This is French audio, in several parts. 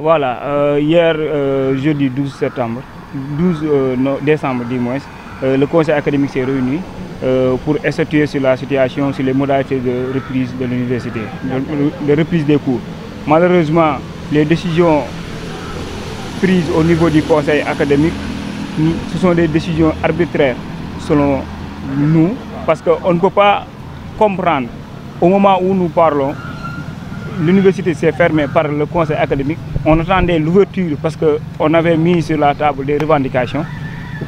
Voilà, hier, jeudi 12 décembre du moins, le conseil académique s'est réuni pour statuer sur la situation, sur les modalités de reprise de l'université, de reprise des cours. Malheureusement, les décisions prises au niveau du conseil académique, ce sont des décisions arbitraires selon nous, parce qu'on ne peut pas comprendre au moment où nous parlons. L'université s'est fermée par le conseil académique. On attendait l'ouverture parce qu'on avait mis sur la table des revendications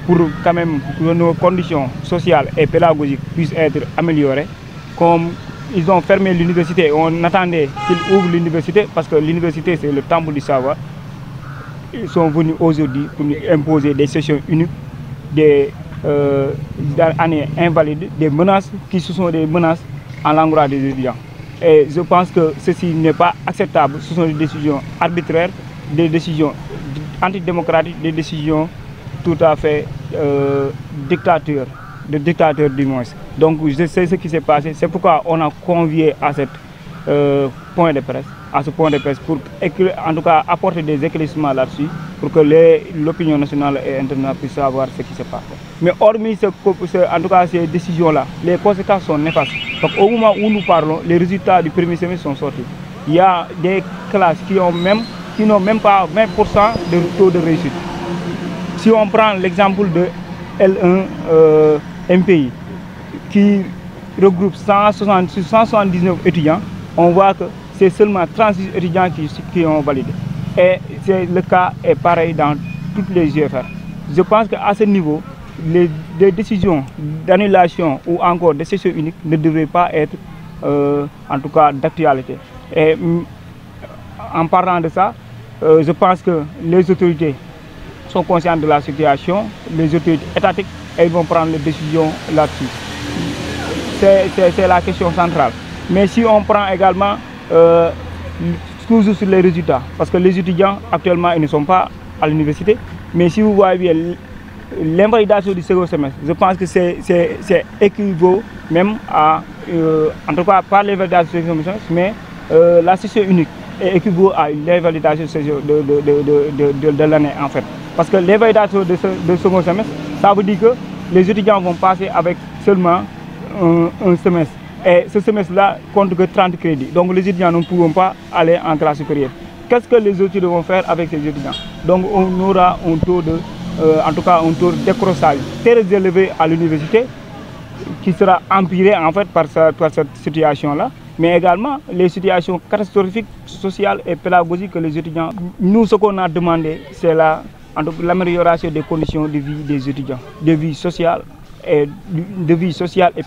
pour quand même que nos conditions sociales et pédagogiques puissent être améliorées. Comme ils ont fermé l'université, on attendait qu'ils ouvrent l'université parce que l'université c'est le temple du savoir. Ils sont venus aujourd'hui pour nous imposer des sessions uniques, des années invalides, des menaces qui sont des menaces à l'endroit des étudiants. Et je pense que ceci n'est pas acceptable. Ce sont des décisions arbitraires, des décisions antidémocratiques, des décisions tout à fait dictateurs du moins. Donc je sais ce qui s'est passé. C'est pourquoi on a convié à ce point de presse pour en tout cas apporter des éclaircissements là-dessus pour que l'opinion nationale et internationale puisse savoir ce qui se passe. Mais hormis en tout cas ces décisions-là, les conséquences sont néfastes. Donc au moment où nous parlons, les résultats du premier semestre sont sortis. Il y a des classes qui n'ont même pas 20% de taux de réussite. Si on prend l'exemple de L1 MPI, qui regroupe 179 étudiants, on voit que c'est seulement 36 étudiants qui ont validé. Et le cas est pareil dans toutes les GFR. Je pense qu'à ce niveau, les décisions d'annulation ou encore de session unique ne devraient pas être en tout cas d'actualité. Et en parlant de ça, je pense que les autorités sont conscientes de la situation, les autorités étatiques, et ils vont prendre les décisions là-dessus. C'est la question centrale. Mais si on prend également toujours sur les résultats, parce que les étudiants actuellement ils ne sont pas à l'université, mais si vous voyez bien l'invalidation du second semestre, je pense que c'est équivaut même à, en tout cas pas l'invalidation du second semestre, mais la session unique est équivaut à l'invalidation de l'année en fait. Parce que l'invalidation de second semestre, ça veut dire que les étudiants vont passer avec seulement un semestre. Et ce semestre-là compte que 30 crédits. Donc les étudiants ne pourront pas aller en classe supérieure. Qu'est-ce que les étudiants vont faire avec ces étudiants? Donc on aura un taux en tout cas un taux de décrochage très élevé à l'université qui sera empiré en fait par cette situation-là. Mais également les situations catastrophiques sociales et pédagogiques que les étudiants. Nous, ce qu'on a demandé, c'est l'amélioration des conditions de vie des étudiants, de vie sociale et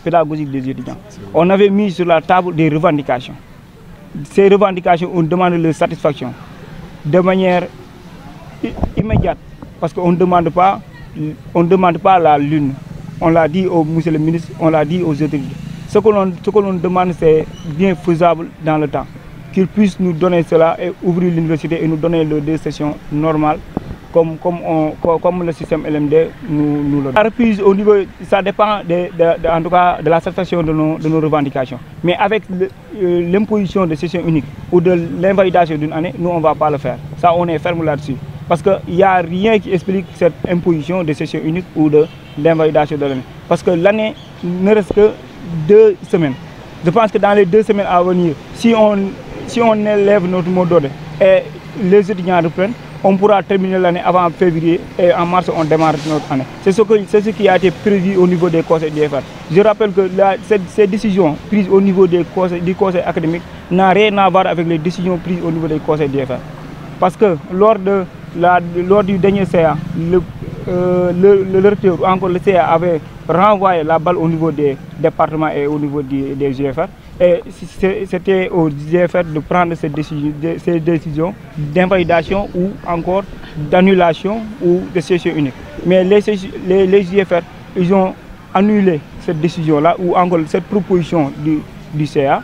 pédagogique des étudiants. On avait mis sur la table des revendications. Ces revendications, on demande leur satisfaction de manière immédiate, parce qu'on ne demande pas la lune. On l'a dit au monsieur le ministre, on l'a dit aux autorités. Ce que l'on demande, c'est bien faisable dans le temps. Qu'ils puissent nous donner cela et ouvrir l'université et nous donner les 2 sessions normales, comme le système LMD nous le donne. La reprise au niveau, ça dépend en tout cas de la satisfaction de nos revendications. Mais avec l'imposition de session unique ou de l'invalidation d'une année, nous on ne va pas le faire. Ça, on est ferme là-dessus. Parce qu'il n'y a rien qui explique cette imposition de session unique ou de l'invalidation de l'année. Parce que l'année ne reste que 2 semaines. Je pense que dans les 2 semaines à venir, si on élève notre mot d'ordre et les étudiants reprennent, on pourra terminer l'année avant février et en mars on démarre notre année. C'est ce qui a été prévu au niveau des conseils DFR. Je rappelle que ces décisions prises au niveau du conseil académique n'ont rien à voir avec les décisions prises au niveau des conseils DFR. Parce que lors du dernier CA, le recteur ou encore le CA avait renvoyé la balle au niveau des départements et au niveau des GFR. Et c'était aux GFR de prendre ces décisions d'invalidation ou encore d'annulation ou de session unique. Mais les GFR, ils ont annulé cette décision-là ou encore cette proposition du CA.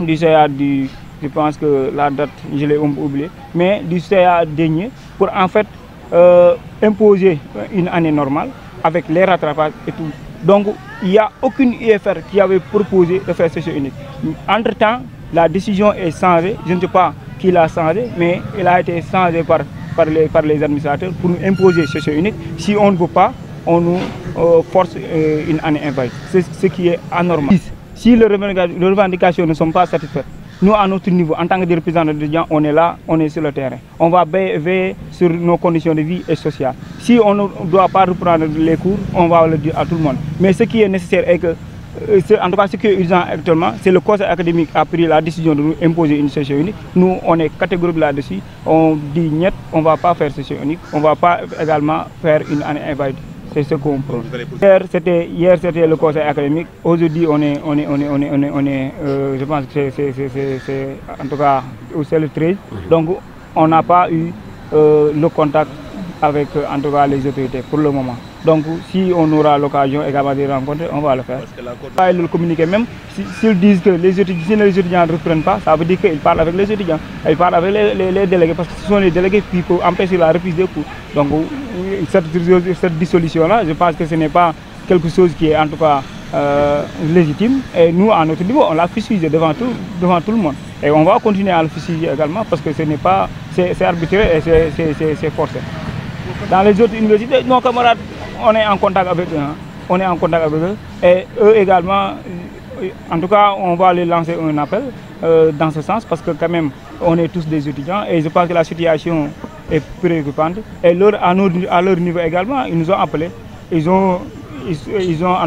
Je pense que la date, je l'ai oubliée, mais du CA dernier pour en fait imposer une année normale avec les rattrapages et tout. Donc, il n'y a aucune UFR qui avait proposé de faire session unique. Entre-temps, la décision est changée. Je ne sais pas qui l'a changé, mais il a été changé par les administrateurs pour nous imposer session unique. Si on ne veut pas, on nous force une année invalide. C'est ce qui est anormal. Si les revendications ne sont pas satisfaites, nous, à notre niveau, en tant que représentants d'étudiants, on est là, on est sur le terrain. On va veiller sur nos conditions de vie et sociales. Si on ne doit pas reprendre les cours, on va le dire à tout le monde. Mais ce qui est nécessaire est que, en tout cas, ce qui est urgent actuellement, c'est le conseil académique a pris la décision de nous imposer une session unique. Nous, on est catégorique là-dessus. On dit niet, on ne va pas faire session unique. On ne va pas également faire une année invalide. C'est ce qu'on prône. Hier, c'était le conseil académique. Aujourd'hui, je pense que c'est en tout cas c'est le 13. Donc, on n'a pas eu le contact avec en tout cas les autorités pour le moment. Donc, si on aura l'occasion également de rencontrer, on va le faire. Pas le communiquer même. S'ils disent que les étudiants ne reprennent pas, ça veut dire qu'ils parlent avec les étudiants. Ils parlent avec les délégués parce que ce sont les délégués qui peuvent empêcher la reprise des cours. Donc, cette dissolution-là, je pense que ce n'est pas quelque chose qui est en tout cas légitime. Et nous, à notre niveau, on l'a fustigé devant tout le monde. Et on va continuer à le fustiger également parce que ce n'est pas, c'est arbitraire et c'est forcé. Dans les autres universités, nos camarades, on est en contact avec eux. On est en contact avec eux. Et eux également, en tout cas, on va les lancer un appel dans ce sens parce que quand même, on est tous des étudiants et je pense que la situation est préoccupante. Et à leur niveau également, ils nous ont appelés. Ils ont en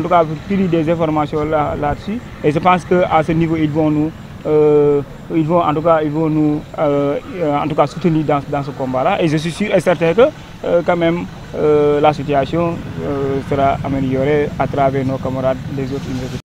tout cas pris des informations là-dessus. Et je pense qu'à ce niveau, ils vont nous soutenir dans ce combat-là. Et je suis sûr et certain que quand même la situation sera améliorée à travers nos camarades des autres universités.